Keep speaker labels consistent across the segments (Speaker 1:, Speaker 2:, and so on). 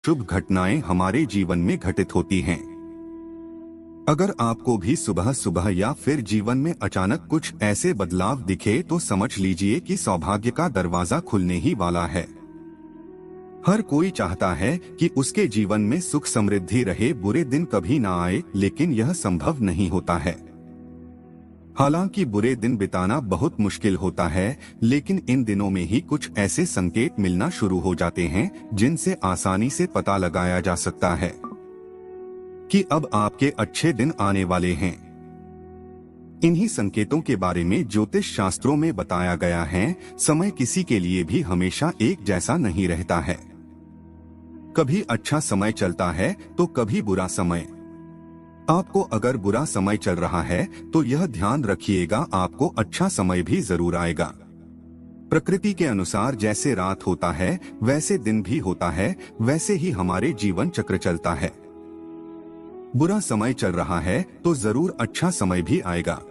Speaker 1: शुभ घटनाएं हमारे जीवन में घटित होती हैं। अगर आपको भी सुबह सुबह या फिर जीवन में अचानक कुछ ऐसे बदलाव दिखे तो समझ लीजिए कि सौभाग्य का दरवाजा खुलने ही वाला है। हर कोई चाहता है कि उसके जीवन में सुख समृद्धि रहे, बुरे दिन कभी ना आए, लेकिन यह संभव नहीं होता है। हालांकि बुरे दिन बिताना बहुत मुश्किल होता है, लेकिन इन दिनों में ही कुछ ऐसे संकेत मिलना शुरू हो जाते हैं जिनसे आसानी से पता लगाया जा सकता है कि अब आपके अच्छे दिन आने वाले हैं। इन्हीं संकेतों के बारे में ज्योतिष शास्त्रों में बताया गया है। समय किसी के लिए भी हमेशा एक जैसा नहीं रहता है। कभी अच्छा समय चलता है तो कभी बुरा समय। आपको अगर बुरा समय चल रहा है तो यह ध्यान रखिएगा, आपको अच्छा समय भी जरूर आएगा। प्रकृति के अनुसार जैसे रात होता है वैसे दिन भी होता है, वैसे ही हमारे जीवन चक्र चलता है। बुरा समय चल रहा है तो जरूर अच्छा समय भी आएगा।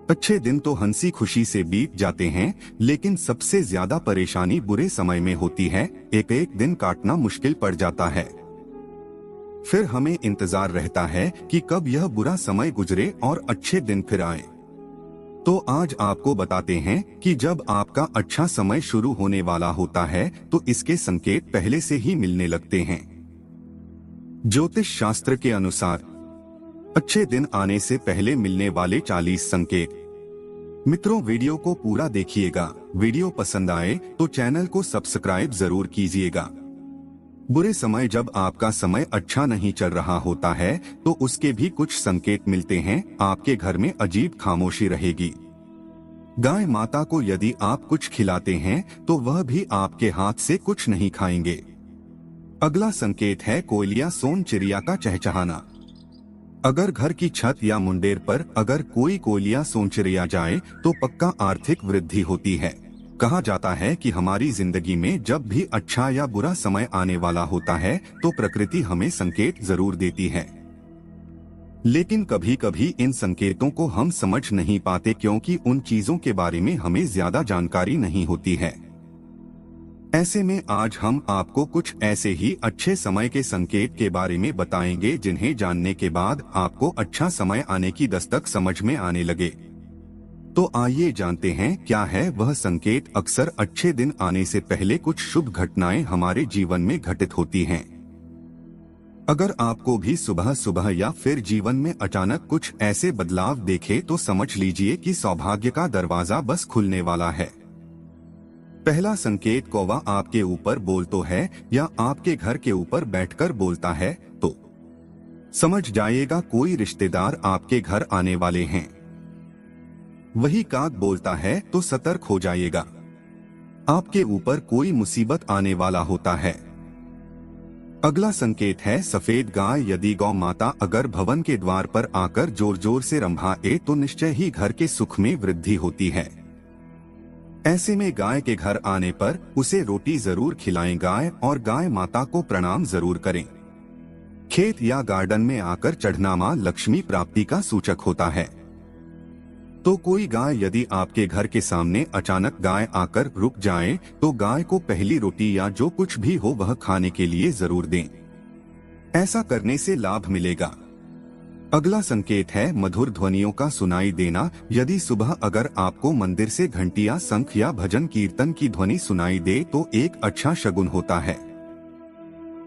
Speaker 1: अच्छे दिन तो हंसी खुशी से बीत जाते हैं, लेकिन सबसे ज्यादा परेशानी बुरे समय में होती है। एक एक दिन काटना मुश्किल पड़ जाता है। फिर हमें इंतजार रहता है कि कब यह बुरा समय गुजरे और अच्छे दिन फिर आए। तो आज आपको बताते हैं कि जब आपका अच्छा समय शुरू होने वाला होता है तो इसके संकेत पहले से ही मिलने लगते हैं। ज्योतिष शास्त्र के अनुसार अच्छे दिन आने से पहले मिलने वाले 40 संकेत। मित्रों, वीडियो को पूरा देखिएगा। वीडियो पसंद आए तो चैनल को सब्सक्राइब जरूर कीजिएगा। बुरे समय, जब आपका समय अच्छा नहीं चल रहा होता है तो उसके भी कुछ संकेत मिलते हैं। आपके घर में अजीब खामोशी रहेगी। गाय माता को यदि आप कुछ खिलाते हैं तो वह भी आपके हाथ से कुछ नहीं खाएंगे। अगला संकेत है कोयलिया सोन चिड़िया का चहचहाना। अगर घर की छत या मुंडेर पर अगर कोई कोयलिया सोन चिड़िया जाए तो पक्का आर्थिक वृद्धि होती है। कहा जाता है कि हमारी जिंदगी में जब भी अच्छा या बुरा समय आने वाला होता है तो प्रकृति हमें संकेत जरूर देती है, लेकिन कभी कभी इन संकेतों को हम समझ नहीं पाते क्योंकि उन चीजों के बारे में हमें ज्यादा जानकारी नहीं होती है। ऐसे में आज हम आपको कुछ ऐसे ही अच्छे समय के संकेत के बारे में बताएंगे जिन्हें जानने के बाद आपको अच्छा समय आने की दस्तक समझ में आने लगे। तो आइए जानते हैं क्या है वह संकेत। अक्सर अच्छे दिन आने से पहले कुछ शुभ घटनाएं हमारे जीवन में घटित होती हैं। अगर आपको भी सुबह सुबह या फिर जीवन में अचानक कुछ ऐसे बदलाव देखे तो समझ लीजिए कि सौभाग्य का दरवाजा बस खुलने वाला है। पहला संकेत, कौवा आपके ऊपर बोलता है या आपके घर के ऊपर बैठकर बोलता है तो समझ जाइएगा कोई रिश्तेदार आपके घर आने वाले हैं। वही काग बोलता है तो सतर्क हो जाइएगा, आपके ऊपर कोई मुसीबत आने वाला होता है। अगला संकेत है सफेद गाय। यदि गौ माता अगर भवन के द्वार पर आकर जोर जोर से रंभाए तो निश्चय ही घर के सुख में वृद्धि होती है। ऐसे में गाय के घर आने पर उसे रोटी जरूर खिलाएं गाय, और गाय माता को प्रणाम जरूर करें। खेत या गार्डन में आकर चढ़ना मां लक्ष्मी प्राप्ति का सूचक होता है। तो कोई गाय यदि आपके घर के सामने अचानक गाय आकर रुक जाए तो गाय को पहली रोटी या जो कुछ भी हो वह खाने के लिए जरूर दें। ऐसा करने से लाभ मिलेगा। अगला संकेत है मधुर ध्वनियों का सुनाई देना। यदि सुबह अगर आपको मंदिर से घंटियां, शंख या भजन कीर्तन की ध्वनि सुनाई दे तो एक अच्छा शगुन होता है।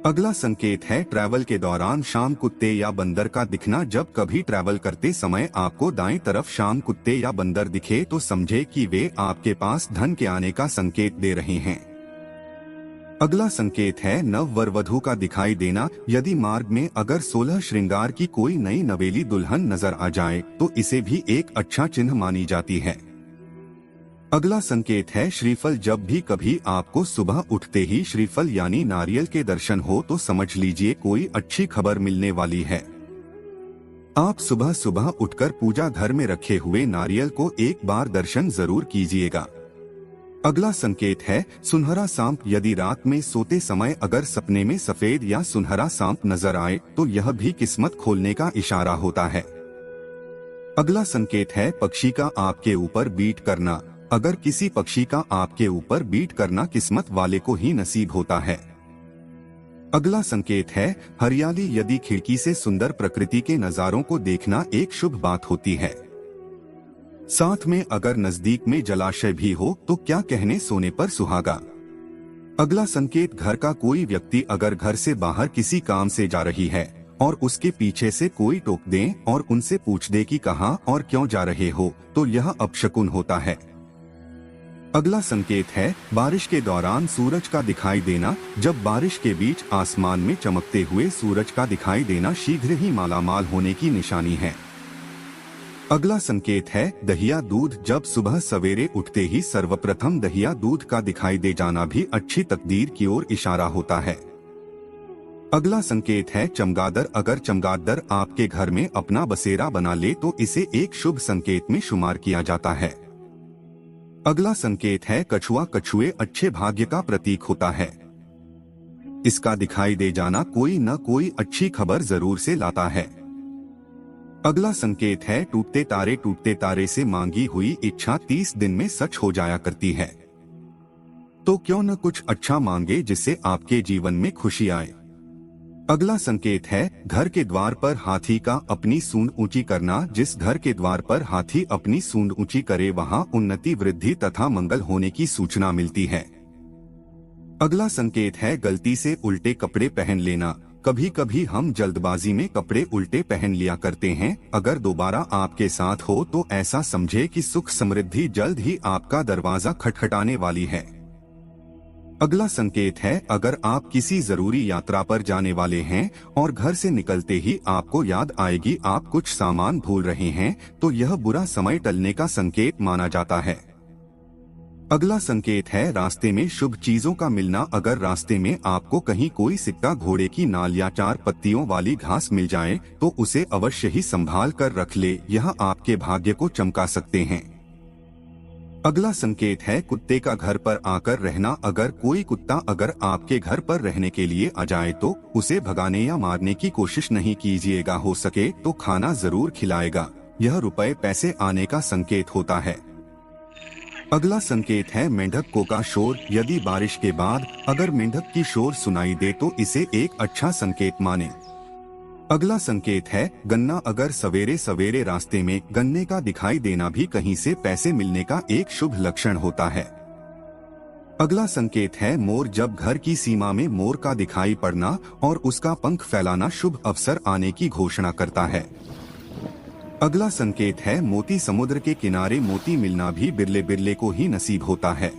Speaker 1: अगला संकेत है ट्रैवल के दौरान शाम कुत्ते या बंदर का दिखना। जब कभी ट्रैवल करते समय आपको दाएं तरफ शाम कुत्ते या बंदर दिखे तो समझे कि वे आपके पास धन के आने का संकेत दे रहे हैं। अगला संकेत है नव वर वधू का दिखाई देना। यदि मार्ग में अगर 16 श्रृंगार की कोई नई नवेली दुल्हन नजर आ जाए तो इसे भी एक अच्छा चिन्ह मानी जाती है। अगला संकेत है श्रीफल। जब भी कभी आपको सुबह उठते ही श्रीफल यानी नारियल के दर्शन हो तो समझ लीजिए कोई अच्छी खबर मिलने वाली है। आप सुबह सुबह उठकर पूजा घर में रखे हुए नारियल को एक बार दर्शन जरूर कीजिएगा। अगला संकेत है सुनहरा सांप। यदि रात में सोते समय अगर सपने में सफेद या सुनहरा सांप नजर आए तो यह भी किस्मत खोलने का इशारा होता है। अगला संकेत है पक्षी का आपके ऊपर बीट करना। अगर किसी पक्षी का आपके ऊपर बीट करना किस्मत वाले को ही नसीब होता है। अगला संकेत है हरियाली। यदि खिड़की से सुंदर प्रकृति के नजारों को देखना एक शुभ बात होती है। साथ में अगर नजदीक में जलाशय भी हो तो क्या कहने, सोने पर सुहागा। अगला संकेत घर का कोई व्यक्ति अगर घर से बाहर किसी काम से जा रही है और उसके पीछे से कोई टोक दे और उनसे पूछ दे कि कहाँ और क्यों जा रहे हो, तो यह अपशकुन होता है। अगला संकेत है बारिश के दौरान सूरज का दिखाई देना। जब बारिश के बीच आसमान में चमकते हुए सूरज का दिखाई देना शीघ्र ही मालामाल होने की निशानी है। अगला संकेत है दहिया दूध। जब सुबह सवेरे उठते ही सर्वप्रथम दहिया दूध का दिखाई दे जाना भी अच्छी तकदीर की ओर इशारा होता है। अगला संकेत है चमगादड़। अगर चमगादड़ आपके घर में अपना बसेरा बना ले तो इसे एक शुभ संकेत में शुमार किया जाता है। अगला संकेत है कछुआ। कछुए अच्छे भाग्य का प्रतीक होता है। इसका दिखाई दे जाना कोई न कोई अच्छी खबर जरूर से लाता है। अगला संकेत है टूटते तारे। टूटते तारे से मांगी हुई इच्छा 30 दिन में सच हो जाया करती है। तो क्यों न कुछ अच्छा मांगे जिससे आपके जीवन में खुशी आए। अगला संकेत है घर के द्वार पर हाथी का अपनी सूंड ऊंची करना। जिस घर के द्वार पर हाथी अपनी सूंड ऊंची करे वहां उन्नति, वृद्धि तथा मंगल होने की सूचना मिलती है। अगला संकेत है गलती से उल्टे कपड़े पहन लेना। कभी कभी हम जल्दबाजी में कपड़े उल्टे पहन लिया करते हैं। अगर दोबारा आपके साथ हो तो ऐसा समझे कि सुख समृद्धि जल्द ही आपका दरवाजा खटखटाने वाली है। अगला संकेत है अगर आप किसी जरूरी यात्रा पर जाने वाले हैं और घर से निकलते ही आपको याद आएगी आप कुछ सामान भूल रहे हैं, तो यह बुरा समय टलने का संकेत माना जाता है। अगला संकेत है रास्ते में शुभ चीजों का मिलना। अगर रास्ते में आपको कहीं कोई सिक्का, घोड़े की नाल या 4 पत्तियों वाली घास मिल जाए तो उसे अवश्य ही संभाल कर रख ले, यह आपके भाग्य को चमका सकते हैं। अगला संकेत है कुत्ते का घर पर आकर रहना। अगर कोई कुत्ता अगर आपके घर पर रहने के लिए आ जाए तो उसे भगाने या मारने की कोशिश नहीं कीजिएगा। हो सके तो खाना जरूर खिलाएगा, यह रुपए पैसे आने का संकेत होता है। अगला संकेत है मेंढक को का शोर। यदि बारिश के बाद अगर मेंढक की शोर सुनाई दे तो इसे एक अच्छा संकेत माने। अगला संकेत है गन्ना। अगर सवेरे सवेरे रास्ते में गन्ने का दिखाई देना भी कहीं से पैसे मिलने का एक शुभ लक्षण होता है। अगला संकेत है मोर। जब घर की सीमा में मोर का दिखाई पड़ना और उसका पंख फैलाना शुभ अवसर आने की घोषणा करता है। अगला संकेत है मोती। समुद्र के किनारे मोती मिलना भी बिरले बिरले को ही नसीब होता है।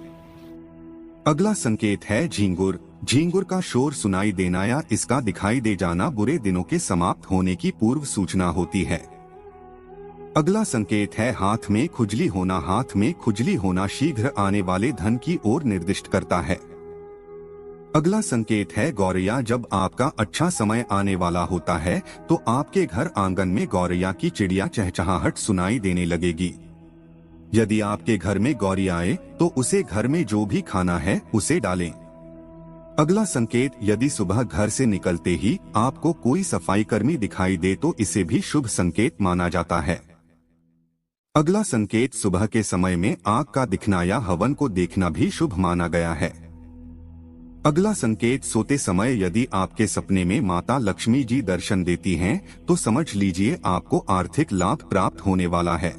Speaker 1: अगला संकेत है झींगुर। झींगुर का शोर सुनाई देना या इसका दिखाई दे जाना बुरे दिनों के समाप्त होने की पूर्व सूचना होती है। अगला संकेत है हाथ में खुजली होना। हाथ में खुजली होना शीघ्र आने वाले धन की ओर निर्दिष्ट करता है। अगला संकेत है गौरैया। जब आपका अच्छा समय आने वाला होता है तो आपके घर आंगन में गौरैया की चिड़िया चहचहाहट सुनाई देने लगेगी। यदि आपके घर में गौरी आए तो उसे घर में जो भी खाना है उसे डालें। अगला संकेत यदि सुबह घर से निकलते ही आपको कोई सफाई कर्मी दिखाई दे तो इसे भी शुभ संकेत माना जाता है। अगला संकेत सुबह के समय में आग का दिखना या हवन को देखना भी शुभ माना गया है। अगला संकेत सोते समय यदि आपके सपने में माता लक्ष्मी जी दर्शन देती हैं तो समझ लीजिए आपको आर्थिक लाभ प्राप्त होने वाला है।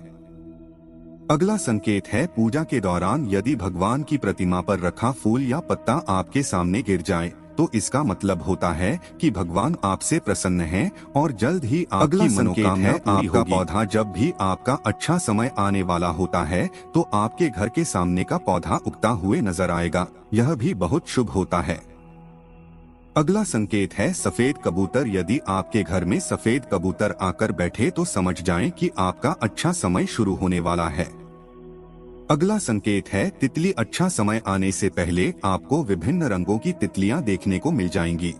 Speaker 1: अगला संकेत है पूजा के दौरान यदि भगवान की प्रतिमा पर रखा फूल या पत्ता आपके सामने गिर जाए तो इसका मतलब होता है कि भगवान आपसे प्रसन्न हैं और जल्द ही आपकी मनोकामना पूरी होगी। आपका पौधा जब भी आपका अच्छा समय आने वाला होता है तो आपके घर के सामने का पौधा उगता हुए नजर आएगा, यह भी बहुत शुभ होता है। अगला संकेत है सफेद कबूतर। यदि आपके घर में सफेद कबूतर आकर बैठे तो समझ जाएं कि आपका अच्छा समय शुरू होने वाला है। अगला संकेत है तितली। अच्छा समय आने से पहले आपको विभिन्न रंगों की तितलियां देखने को मिल जाएंगी।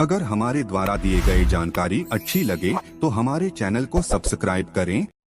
Speaker 1: अगर हमारे द्वारा दिए गए जानकारी अच्छी लगे तो हमारे चैनल को सब्सक्राइब करें